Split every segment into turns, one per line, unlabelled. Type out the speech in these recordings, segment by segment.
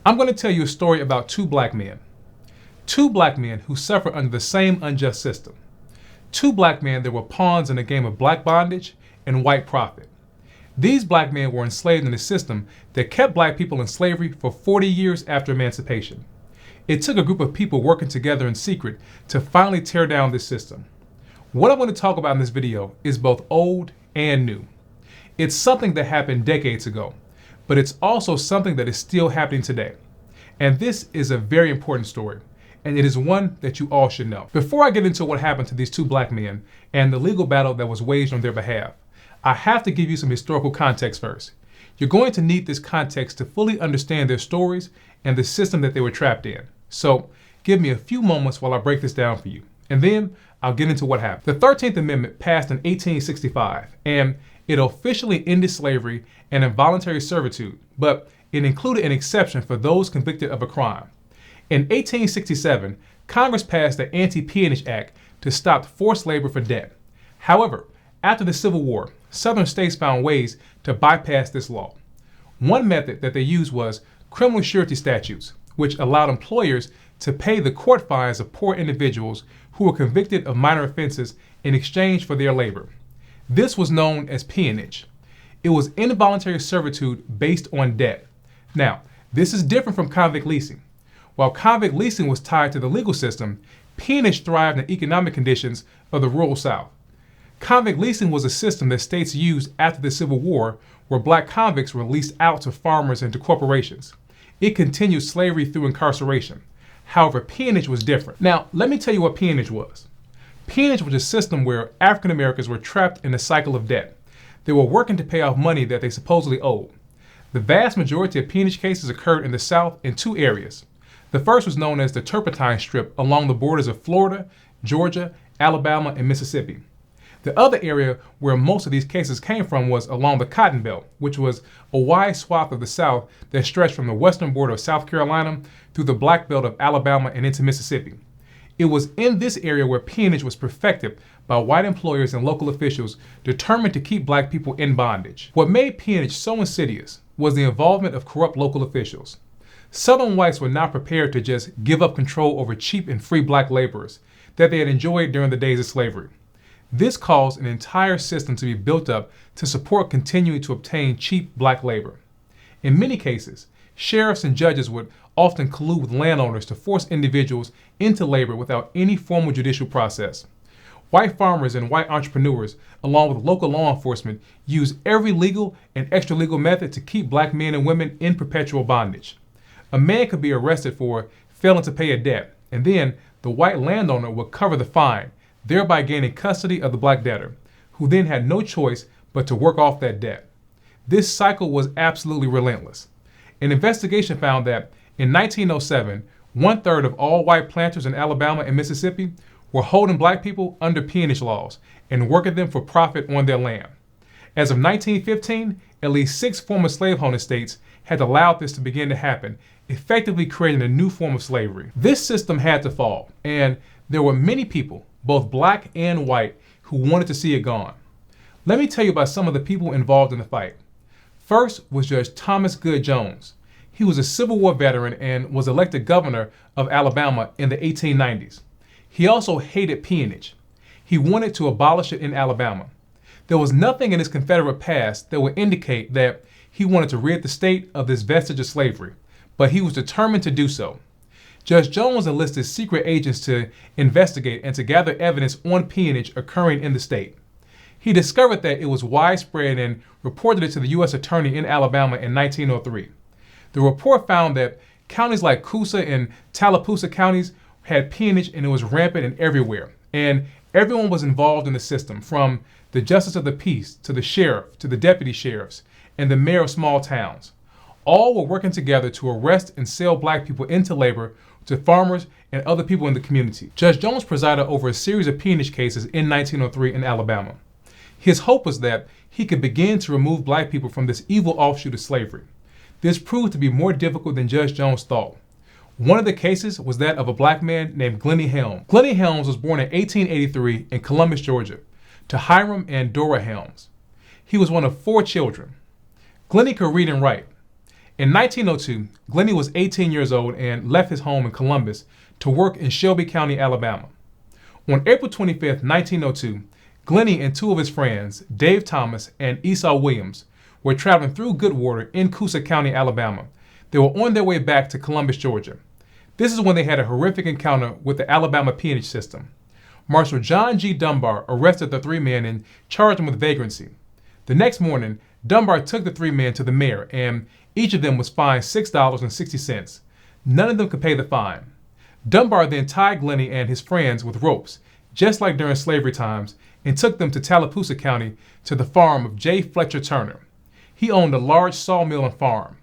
I'm going to tell you a story about two black men. Two black men who suffer under the same unjust system. Two black men that were pawns in a game of black bondage and white profit. These black men were enslaved in a system that kept black people in slavery for 40 years after emancipation. It took a group of people working together in secret to finally tear down this system. What I'm going to talk about in this video is both old and new. It's something that happened decades ago, but it's also something that is still happening today. And this is a very important story, and it is one that you all should know. Before I get into what happened to these two black men and the legal battle that was waged on their behalf, I have to give you some historical context first. You're going to need this context to fully understand their stories and the system that they were trapped in. So give me a few moments while I break this down for you, and then I'll get into what happened. The 13th Amendment passed in 1865, and it officially ended slavery and involuntary servitude, but it included an exception for those convicted of a crime. In 1867, Congress passed the Anti-Peonage Act to stop forced labor for debt. However, after the Civil War, Southern states found ways to bypass this law. One method that they used was criminal surety statutes, which allowed employers to pay the court fines of poor individuals who were convicted of minor offenses in exchange for their labor. This was known as peonage. It was involuntary servitude based on debt. Now, this is different from convict leasing. While convict leasing was tied to the legal system, peonage thrived in the economic conditions of the rural South. Convict leasing was a system that states used after the Civil War, where black convicts were leased out to farmers and to corporations. It continued slavery through incarceration. However, peonage was different. Now, let me tell you what peonage was. Peonage was a system where African Americans were trapped in a cycle of debt. They were working to pay off money that they supposedly owed. The vast majority of peonage cases occurred in the South in two areas. The first was known as the Turpentine Strip along the borders of Florida, Georgia, Alabama, and Mississippi. The other area where most of these cases came from was along the Cotton Belt, which was a wide swath of the South that stretched from the western border of South Carolina through the Black Belt of Alabama and into Mississippi. It was in this area where peonage was perfected by white employers and local officials determined to keep black people in bondage. What made peonage so insidious was the involvement of corrupt local officials. Southern whites were not prepared to just give up control over cheap and free black laborers that they had enjoyed during the days of slavery. This caused an entire system to be built up to support continuing to obtain cheap black labor. In many cases, sheriffs and judges would often collude with landowners to force individuals into labor without any formal judicial process. White farmers and white entrepreneurs, along with local law enforcement, used every legal and extra-legal method to keep black men and women in perpetual bondage. A man could be arrested for failing to pay a debt, and then the white landowner would cover the fine, thereby gaining custody of the black debtor, who then had no choice but to work off that debt. This cycle was absolutely relentless. An investigation found that in 1907, 1/3 of all white planters in Alabama and Mississippi were holding black people under peonage laws and working them for profit on their land. As of 1915, at least 6 former slaveholding states had allowed this to begin to happen, effectively creating a new form of slavery. This system had to fall, and there were many people, both black and white, who wanted to see it gone. Let me tell you about some of the people involved in the fight. First was Judge Thomas Good Jones. He was a Civil War veteran and was elected governor of Alabama in the 1890s. He also hated peonage. He wanted to abolish it in Alabama. There was nothing in his Confederate past that would indicate that he wanted to rid the state of this vestige of slavery, but he was determined to do so. Judge Jones enlisted secret agents to investigate and to gather evidence on peonage occurring in the state. He discovered that it was widespread and reported it to the U.S. Attorney in Alabama in 1903. The report found that counties like Coosa and Tallapoosa counties had peonage, and it was rampant and everywhere. And everyone was involved in the system, from the justice of the peace to the sheriff to the deputy sheriffs and the mayor of small towns. All were working together to arrest and sell black people into labor to farmers and other people in the community. Judge Jones presided over a series of peonage cases in 1903 in Alabama. His hope was that he could begin to remove black people from this evil offshoot of slavery. This proved to be more difficult than Judge Jones thought. One of the cases was that of a black man named Glenny Helms. Glenny Helms was born in 1883 in Columbus, Georgia, to Hiram and Dora Helms. He was one of 4 children. Glenny could read and write. In 1902, Glenny was 18 years old and left his home in Columbus to work in Shelby County, Alabama. On April 25, 1902, Glenny and two of his friends, Dave Thomas and Esau Williams, were traveling through Goodwater in Coosa County, Alabama. They were on their way back to Columbus, Georgia. This is when they had a horrific encounter with the Alabama peonage system. Marshal John G. Dunbar arrested the three men and charged them with vagrancy. The next morning, Dunbar took the three men to the mayor, and each of them was fined $6.60. None of them could pay the fine. Dunbar then tied Glenny and his friends with ropes, just like during slavery times, and took them to Tallapoosa County to the farm of J. Fletcher Turner. He owned a large sawmill and farm.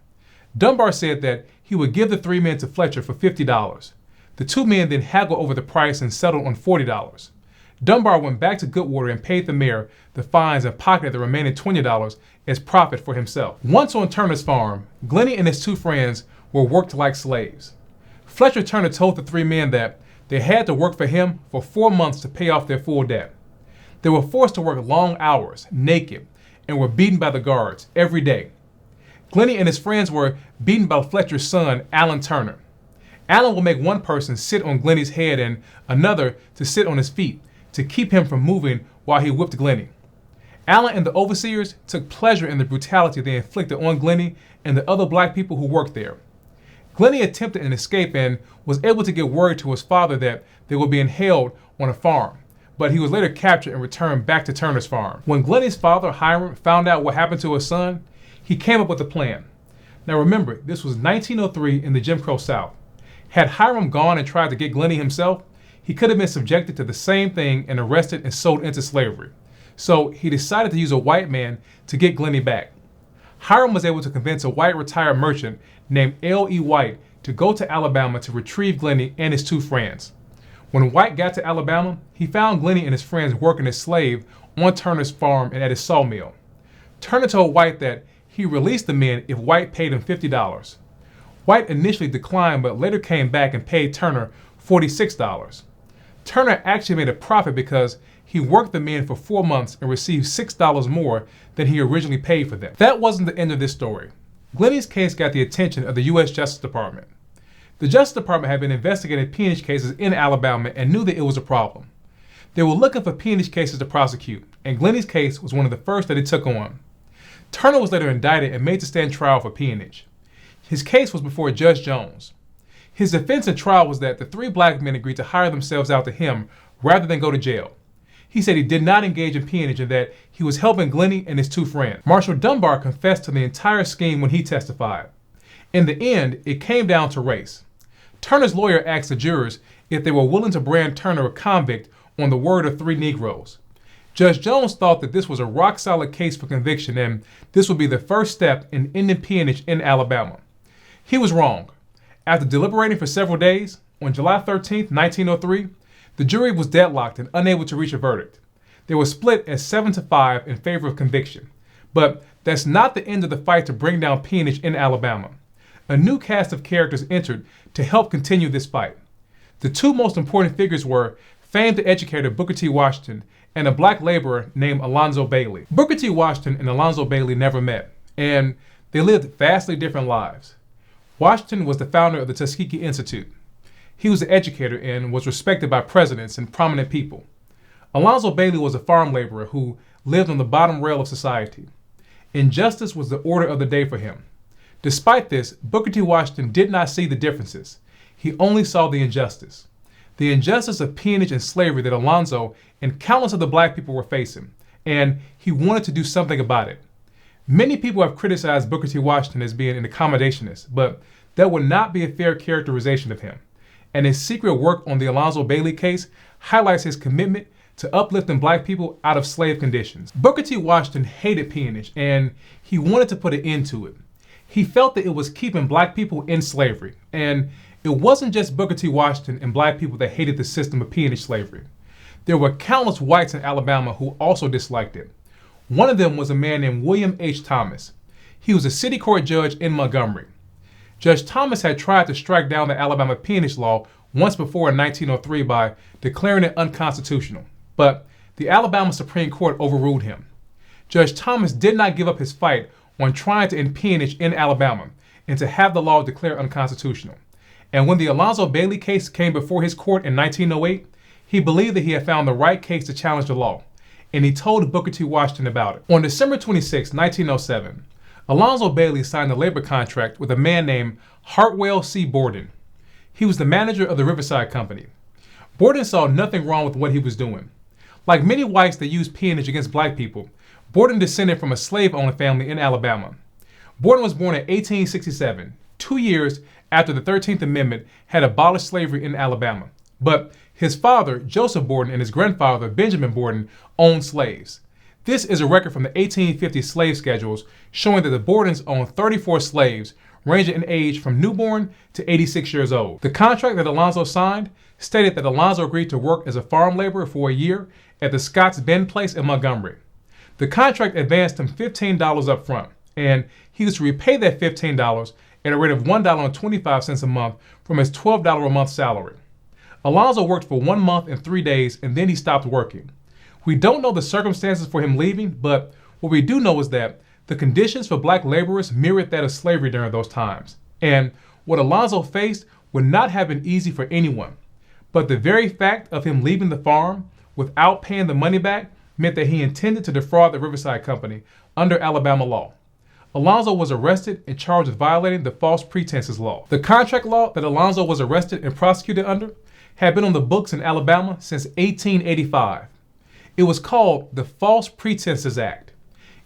Dunbar said that he would give the three men to Fletcher for $50. The two men then haggled over the price and settled on $40. Dunbar went back to Goodwater and paid the mayor the fines and pocketed the remaining $20 as profit for himself. Once on Turner's farm, Glenny and his two friends were worked like slaves. Fletcher Turner told the three men that they had to work for him for 4 months to pay off their full debt. They were forced to work long hours, naked, and were beaten by the guards every day. Glenny and his friends were beaten by Fletcher's son, Alan Turner. Alan would make one person sit on Glenny's head and another to sit on his feet to keep him from moving while he whipped Glenny. Alan and the overseers took pleasure in the brutality they inflicted on Glenny and the other black people who worked there. Glenny attempted an escape and was able to get word to his father that they were being held on a farm, but he was later captured and returned back to Turner's farm. When Glenny's father, Hiram, found out what happened to his son, he came up with a plan. Now remember, this was 1903 in the Jim Crow South. Had Hiram gone and tried to get Glenny himself, he could have been subjected to the same thing and arrested and sold into slavery. So he decided to use a white man to get Glenny back. Hiram was able to convince a white retired merchant named L.E. White to go to Alabama to retrieve Glenny and his two friends. When White got to Alabama, he found Glenny and his friends working as slaves on Turner's farm and at his sawmill. Turner told White that he released the men if White paid him $50. White initially declined, but later came back and paid Turner $46. Turner actually made a profit because he worked the men for 4 months and received $6 more than he originally paid for them. That wasn't the end of this story. Glenny's case got the attention of the U.S. Justice Department. The Justice Department had been investigating peonage cases in Alabama and knew that it was a problem. They were looking for peonage cases to prosecute, and Glenny's case was one of the first that it took on. Turner was later indicted and made to stand trial for peonage. His case was before Judge Jones. His defense in trial was that the three black men agreed to hire themselves out to him rather than go to jail. He said he did not engage in peonage and that he was helping Glenny and his two friends. Marshal Dunbar confessed to the entire scheme when he testified. In the end, it came down to race. Turner's lawyer asked the jurors if they were willing to brand Turner a convict on the word of three Negroes. Judge Jones thought that this was a rock-solid case for conviction and this would be the first step in ending peonage in Alabama. He was wrong. After deliberating for several days, on July 13, 1903, the jury was deadlocked and unable to reach a verdict. They were split at 7-5 in favor of conviction. But that's not the end of the fight to bring down peonage in Alabama. A new cast of characters entered to help continue this fight. The two most important figures were famed educator Booker T. Washington and a black laborer named Alonzo Bailey. Booker T. Washington and Alonzo Bailey never met, and they lived vastly different lives. Washington was the founder of the Tuskegee Institute. He was an educator and was respected by presidents and prominent people. Alonzo Bailey was a farm laborer who lived on the bottom rail of society. Injustice was the order of the day for him. Despite this, Booker T. Washington did not see the differences. He only saw the injustice. The injustice of peonage and slavery that Alonzo and countless of the black people were facing, and he wanted to do something about it. Many people have criticized Booker T. Washington as being an accommodationist, but that would not be a fair characterization of him. And his secret work on the Alonzo Bailey case highlights his commitment to uplifting black people out of slave conditions. Booker T. Washington hated peonage, and he wanted to put an end to it. He felt that it was keeping black people in slavery, and it wasn't just Booker T. Washington and black people that hated the system of peonage slavery. There were countless whites in Alabama who also disliked it. One of them was a man named William H. Thomas. He was a city court judge in Montgomery. Judge Thomas had tried to strike down the Alabama peonage law once before in 1903 by declaring it unconstitutional, but the Alabama Supreme Court overruled him. Judge Thomas did not give up his fight on trying to end peonage in Alabama, and to have the law declared unconstitutional. And when the Alonzo Bailey case came before his court in 1908, he believed that he had found the right case to challenge the law, and he told Booker T. Washington about it. On December 26, 1907, Alonzo Bailey signed a labor contract with a man named Hartwell C. Borden. He was the manager of the Riverside Company. Borden saw nothing wrong with what he was doing. Like many whites that used peonage against black people, Borden descended from a slave-owning family in Alabama. Borden was born in 1867, 2 years after the 13th Amendment had abolished slavery in Alabama. But his father, Joseph Borden, and his grandfather, Benjamin Borden, owned slaves. This is a record from the 1850 slave schedules showing that the Bordens owned 34 slaves, ranging in age from newborn to 86 years old. The contract that Alonzo signed stated that Alonzo agreed to work as a farm laborer for a year at the Scotts Bend place in Montgomery. The contract advanced him $15 up front, and he was to repay that $15 at a rate of $1.25 a month from his $12 a month salary. Alonzo worked for 1 month and 3 days, and then he stopped working. We don't know the circumstances for him leaving, but what we do know is that the conditions for black laborers mirrored that of slavery during those times. And what Alonzo faced would not have been easy for anyone. But the very fact of him leaving the farm without paying the money back meant that he intended to defraud the Riverside Company under Alabama law. Alonzo was arrested and charged with violating the false pretenses law. The contract law that Alonzo was arrested and prosecuted under had been on the books in Alabama since 1885. It was called the False Pretenses Act.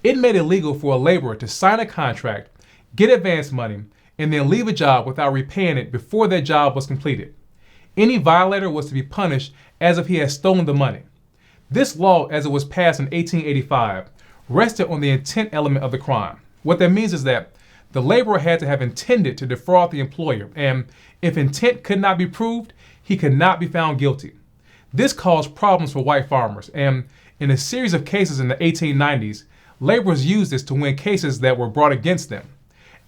It made it legal for a laborer to sign a contract, get advance money, and then leave a job without repaying it before that job was completed. Any violator was to be punished as if he had stolen the money. This law, as it was passed in 1885, rested on the intent element of the crime. What that means is that the laborer had to have intended to defraud the employer, and if intent could not be proved, he could not be found guilty. This caused problems for white farmers, and in a series of cases in the 1890s, laborers used this to win cases that were brought against them.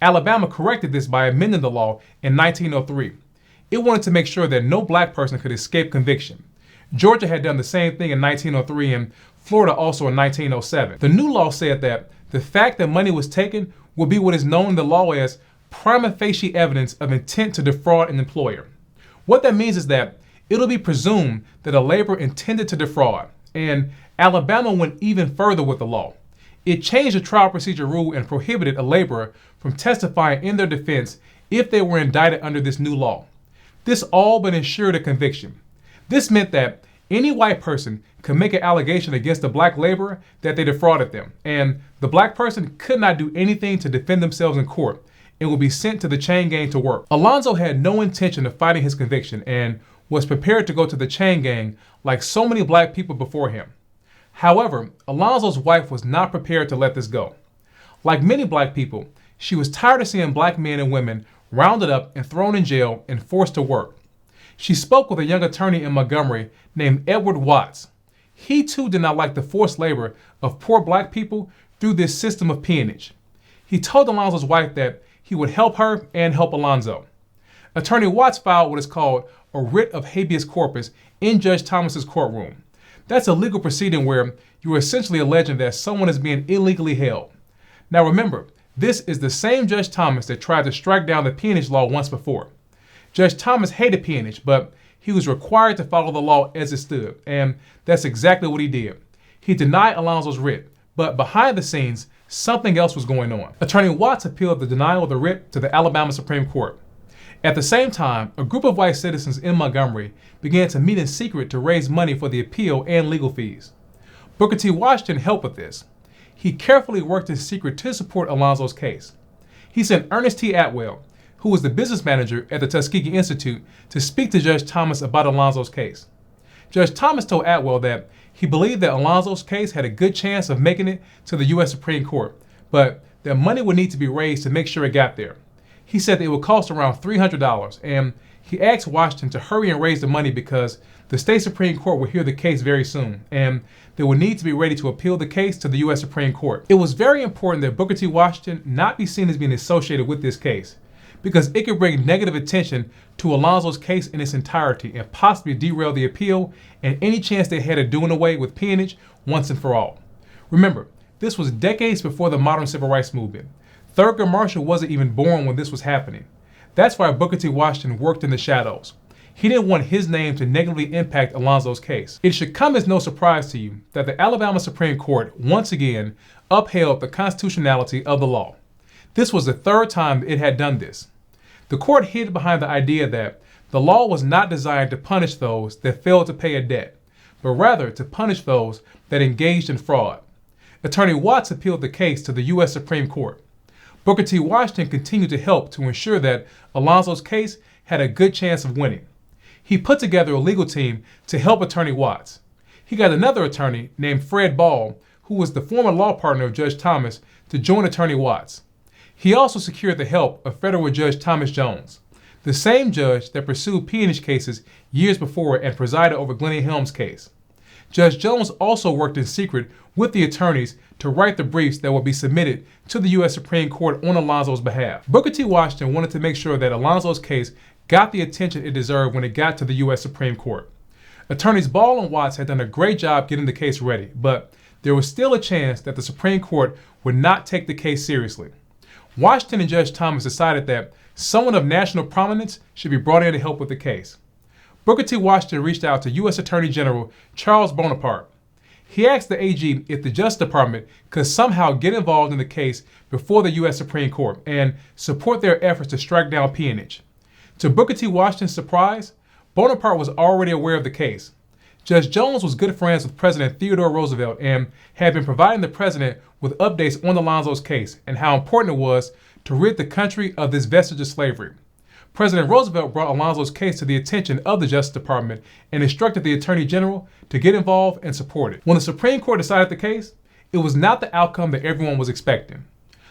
Alabama corrected this by amending the law in 1903. It wanted to make sure that no black person could escape conviction. Georgia had done the same thing in 1903 and Florida also in 1907. The new law said that the fact that money was taken would be what is known in the law as prima facie evidence of intent to defraud an employer. What that means is that it'll be presumed that a laborer intended to defraud, and Alabama went even further with the law. It changed the trial procedure rule and prohibited a laborer from testifying in their defense if they were indicted under this new law. This all but ensured a conviction. This meant that any white person could make an allegation against a black laborer that they defrauded them, and the black person could not do anything to defend themselves in court and would be sent to the chain gang to work. Alonzo had no intention of fighting his conviction and was prepared to go to the chain gang like so many black people before him. However, Alonzo's wife was not prepared to let this go. Like many black people, she was tired of seeing black men and women rounded up and thrown in jail and forced to work. She spoke with a young attorney in Montgomery named Edward Watts. He too did not like the forced labor of poor black people through this system of peonage. He told Alonzo's wife that he would help her and help Alonzo. Attorney Watts filed what is called a writ of habeas corpus in Judge Thomas's courtroom. That's a legal proceeding where you are essentially alleging that someone is being illegally held. Now remember, this is the same Judge Thomas that tried to strike down the peonage law once before. Judge Thomas hated peonage, but he was required to follow the law as it stood, and that's exactly what he did. He denied Alonzo's writ, but behind the scenes, something else was going on. Attorney Watts appealed the denial of the writ to the Alabama Supreme Court. At the same time, a group of white citizens in Montgomery began to meet in secret to raise money for the appeal and legal fees. Booker T. Washington helped with this. He carefully worked in secret to support Alonzo's case. He sent Ernest T. Atwell, who was the business manager at the Tuskegee Institute, to speak to Judge Thomas about Alonzo's case. Judge Thomas told Atwell that he believed that Alonzo's case had a good chance of making it to the U.S. Supreme Court, but that money would need to be raised to make sure it got there. He said that it would cost around $300, and he asked Washington to hurry and raise the money because the state Supreme Court would hear the case very soon, and they would need to be ready to appeal the case to the U.S. Supreme Court. It was very important that Booker T. Washington not be seen as being associated with this case, because it could bring negative attention to Alonzo's case in its entirety and possibly derail the appeal and any chance they had of doing away with peonage once and for all. Remember, this was decades before the modern civil rights movement. Thurgood Marshall wasn't even born when this was happening. That's why Booker T. Washington worked in the shadows. He didn't want his name to negatively impact Alonzo's case. It should come as no surprise to you that the Alabama Supreme Court once again upheld the constitutionality of the law. This was the third time it had done this. The court hid behind the idea that the law was not designed to punish those that failed to pay a debt, but rather to punish those that engaged in fraud. Attorney Watts appealed the case to the U.S. Supreme Court. Booker T. Washington continued to help to ensure that Alonzo's case had a good chance of winning. He put together a legal team to help Attorney Watts. He got another attorney named Fred Ball, who was the former law partner of Judge Thomas, to join Attorney Watts. He also secured the help of federal Judge Thomas Jones, the same judge that pursued peonage cases years before and presided over Glenny Helms' case. Judge Jones also worked in secret with the attorneys to write the briefs that would be submitted to the U.S. Supreme Court on Alonzo's behalf. Booker T. Washington wanted to make sure that Alonzo's case got the attention it deserved when it got to the U.S. Supreme Court. Attorneys Ball and Watts had done a great job getting the case ready, but there was still a chance that the Supreme Court would not take the case seriously. Washington and Judge Thomas decided that someone of national prominence should be brought in to help with the case. Booker T. Washington reached out to U.S. Attorney General Charles Bonaparte. He asked the AG if the Justice Department could somehow get involved in the case before the U.S. Supreme Court and support their efforts to strike down peonage. To Booker T. Washington's surprise, Bonaparte was already aware of the case. Judge Jones was good friends with President Theodore Roosevelt and had been providing the president with updates on Alonzo's case and how important it was to rid the country of this vestige of slavery. President Roosevelt brought Alonzo's case to the attention of the Justice Department and instructed the Attorney General to get involved and support it. When the Supreme Court decided the case, it was not the outcome that everyone was expecting.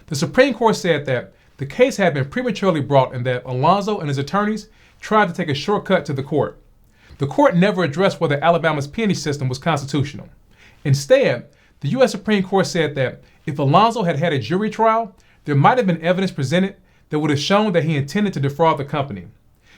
The Supreme Court said that the case had been prematurely brought and that Alonzo and his attorneys tried to take a shortcut to the court. The court never addressed whether Alabama's peonage system was constitutional. Instead, the U.S. Supreme Court said that if Alonzo had had a jury trial, there might have been evidence presented that would have shown that he intended to defraud the company.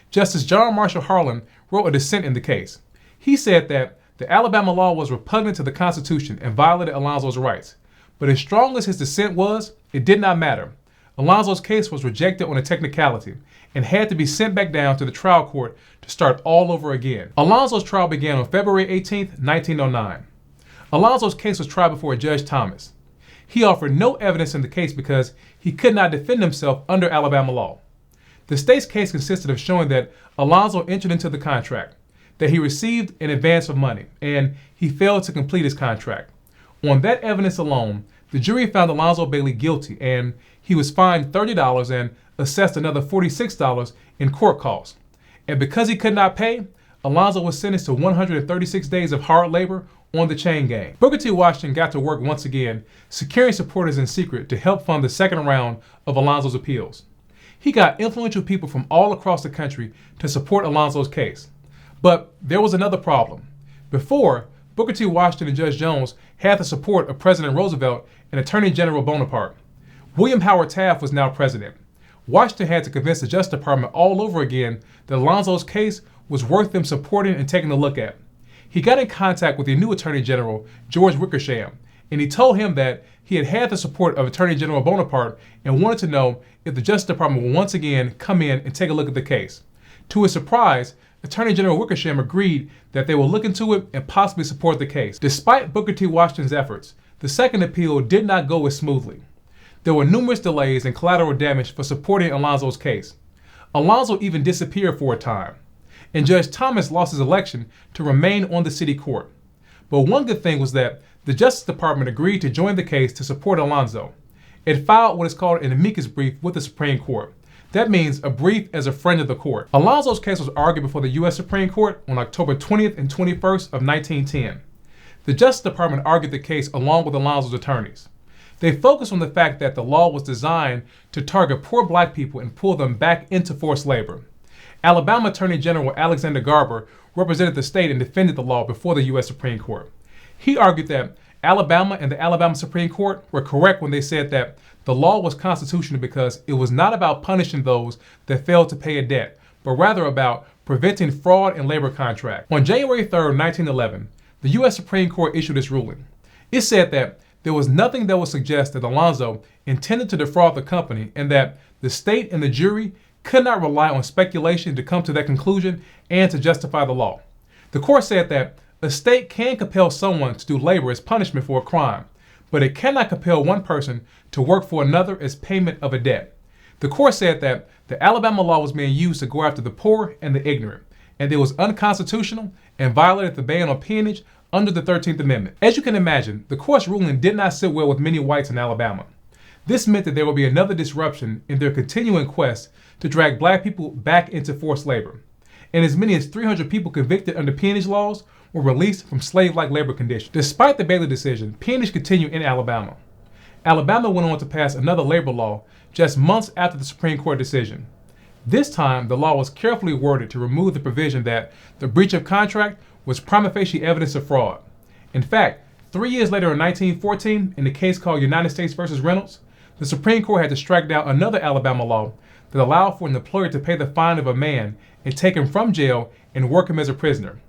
Justice John Marshall Harlan wrote a dissent in the case. He said that the Alabama law was repugnant to the Constitution and violated Alonzo's rights. But as strong as his dissent was, it did not matter. Alonzo's case was rejected on a technicality and had to be sent back down to the trial court to start all over again. Alonzo's trial began on February 18, 1909. Alonzo's case was tried before Judge Thomas. He offered no evidence in the case because he could not defend himself under Alabama law. The state's case consisted of showing that Alonzo entered into the contract, that he received an advance of money, and he failed to complete his contract. On that evidence alone, the jury found Alonzo Bailey guilty, and he was fined $30 and assessed another $46 in court costs. And because he could not pay, Alonzo was sentenced to 136 days of hard labor on the chain gang. Booker T. Washington got to work once again, securing supporters in secret to help fund the second round of Alonzo's appeals. He got influential people from all across the country to support Alonzo's case. But there was another problem. Before, Booker T. Washington and Judge Jones had the support of President Roosevelt and Attorney General Bonaparte. William Howard Taft was now president. Washington had to convince the Justice Department all over again that Alonzo's case was worth them supporting and taking a look at. He got in contact with the new Attorney General, George Wickersham, and he told him that he had the support of Attorney General Bonaparte and wanted to know if the Justice Department would once again come in and take a look at the case. To his surprise, Attorney General Wickersham agreed that they will look into it and possibly support the case. Despite Booker T. Washington's efforts, the second appeal did not go as smoothly. There were numerous delays and collateral damage for supporting Alonzo's case. Alonzo even disappeared for a time, and Judge Thomas lost his election to remain on the city court. But one good thing was that the Justice Department agreed to join the case to support Alonzo. It filed what is called an amicus brief with the Supreme Court. That means a brief as a friend of the court. Alonzo's case was argued before the U.S. Supreme Court on October 20th and 21st of 1910. The Justice Department argued the case along with Alonzo's attorneys. They focused on the fact that the law was designed to target poor black people and pull them back into forced labor. Alabama Attorney General Alexander Garber represented the state and defended the law before the U.S. Supreme Court. He argued that Alabama and the Alabama Supreme Court were correct when they said that the law was constitutional because it was not about punishing those that failed to pay a debt, but rather about preventing fraud in labor contracts. On January 3rd, 1911, the U.S. Supreme Court issued its ruling. It said that there was nothing that would suggest that Alonzo intended to defraud the company and that the state and the jury could not rely on speculation to come to that conclusion and to justify the law. The court said that a state can compel someone to do labor as punishment for a crime, but it cannot compel one person to work for another as payment of a debt. The court said that the Alabama law was being used to go after the poor and the ignorant, and it was unconstitutional and violated the ban on peonage under the 13th Amendment. As you can imagine, the court's ruling did not sit well with many whites in Alabama. This meant that there would be another disruption in their continuing quest to drag black people back into forced labor, and as many as 300 people convicted under peonage laws were released from slave-like labor conditions. Despite the Bailey decision, peonage continued in Alabama. Alabama went on to pass another labor law just months after the Supreme Court decision. This time, the law was carefully worded to remove the provision that the breach of contract was prima facie evidence of fraud. In fact, 3 years later in 1914, in the case called United States versus Reynolds, the Supreme Court had to strike down another Alabama law that allowed for an employer to pay the fine of a man and take him from jail and work him as a prisoner.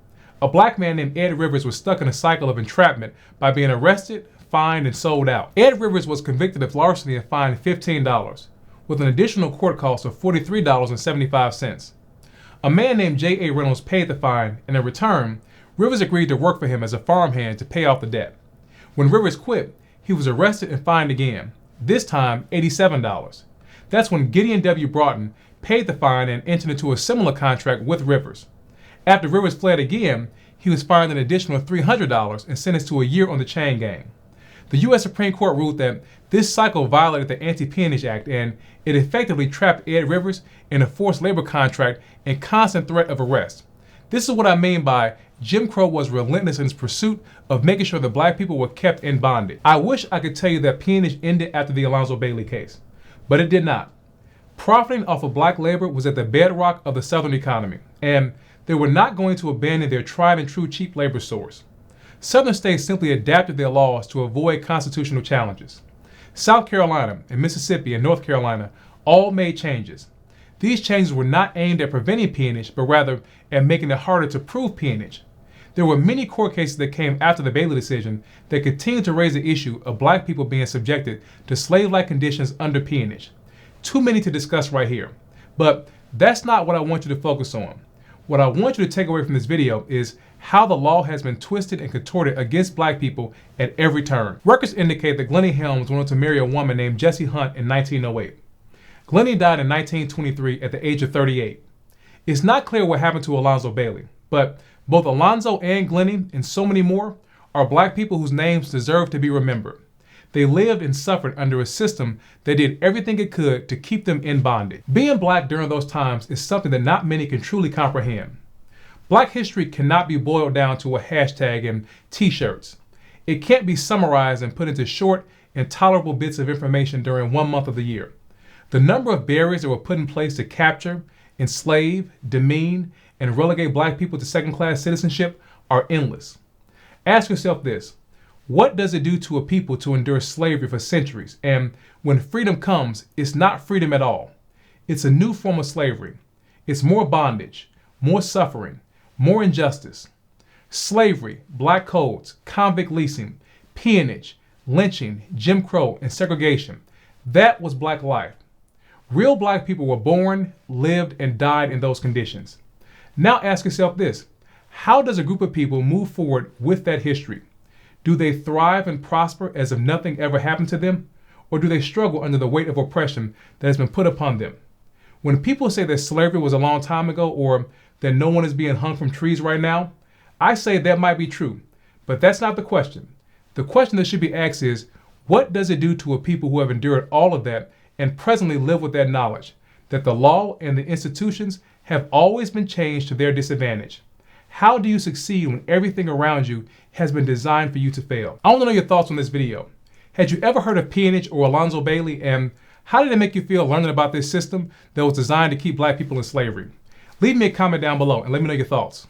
A black man named Ed Rivers was stuck in a cycle of entrapment by being arrested, fined, and sold out. Ed Rivers was convicted of larceny and fined $15, with an additional court cost of $43.75. A man named J.A. Reynolds paid the fine, and in return, Rivers agreed to work for him as a farmhand to pay off the debt. When Rivers quit, he was arrested and fined again, this time $87. That's when Gideon W. Broughton paid the fine and entered into a similar contract with Rivers. After Rivers fled again, he was fined an additional $300 and sentenced to a year on the chain gang. The U.S. Supreme Court ruled that this cycle violated the Anti-Peonage Act, and it effectively trapped Ed Rivers in a forced labor contract and constant threat of arrest. This is what I mean by Jim Crow was relentless in its pursuit of making sure that black people were kept in bondage. I wish I could tell you that peonage ended after the Alonzo Bailey case, but it did not. Profiting off of black labor was at the bedrock of the Southern economy, and they were not going to abandon their tried and true cheap labor source. Southern states simply adapted their laws to avoid constitutional challenges. South Carolina and Mississippi and North Carolina all made changes. These changes were not aimed at preventing peonage, but rather at making it harder to prove peonage. There were many court cases that came after the Bailey decision that continued to raise the issue of black people being subjected to slave-like conditions under peonage. Too many to discuss right here. But that's not what I want you to focus on. What I want you to take away from this video is how the law has been twisted and contorted against black people at every turn. Records indicate that Glenny Helms wanted to marry a woman named Jessie Hunt in 1908. Glenny died in 1923 at the age of 38. It's not clear what happened to Alonzo Bailey, but both Alonzo and Glenny, and so many more, are black people whose names deserve to be remembered. They lived and suffered under a system that did everything it could to keep them in bondage. Being black during those times is something that not many can truly comprehend. Black history cannot be boiled down to a hashtag and t-shirts. It can't be summarized and put into short and tolerable bits of information during 1 month of the year. The number of barriers that were put in place to capture, enslave, demean, and relegate black people to second-class citizenship are endless. Ask yourself this: what does it do to a people to endure slavery for centuries? And when freedom comes, it's not freedom at all. It's a new form of slavery. It's more bondage, more suffering, more injustice. Slavery, black codes, convict leasing, peonage, lynching, Jim Crow, and segregation. That was black life. Real black people were born, lived, and died in those conditions. Now ask yourself this: how does a group of people move forward with that history? Do they thrive and prosper as if nothing ever happened to them? Or do they struggle under the weight of oppression that has been put upon them? When people say that slavery was a long time ago, or that no one is being hung from trees right now, I say that might be true, but that's not the question. The question that should be asked is, what does it do to a people who have endured all of that and presently live with that knowledge, that the law and the institutions have always been changed to their disadvantage? How do you succeed when everything around you has been designed for you to fail? I want to know your thoughts on this video. Had you ever heard of peonage or Alonzo Bailey, and how did it make you feel learning about this system that was designed to keep black people in slavery? Leave me a comment down below and let me know your thoughts.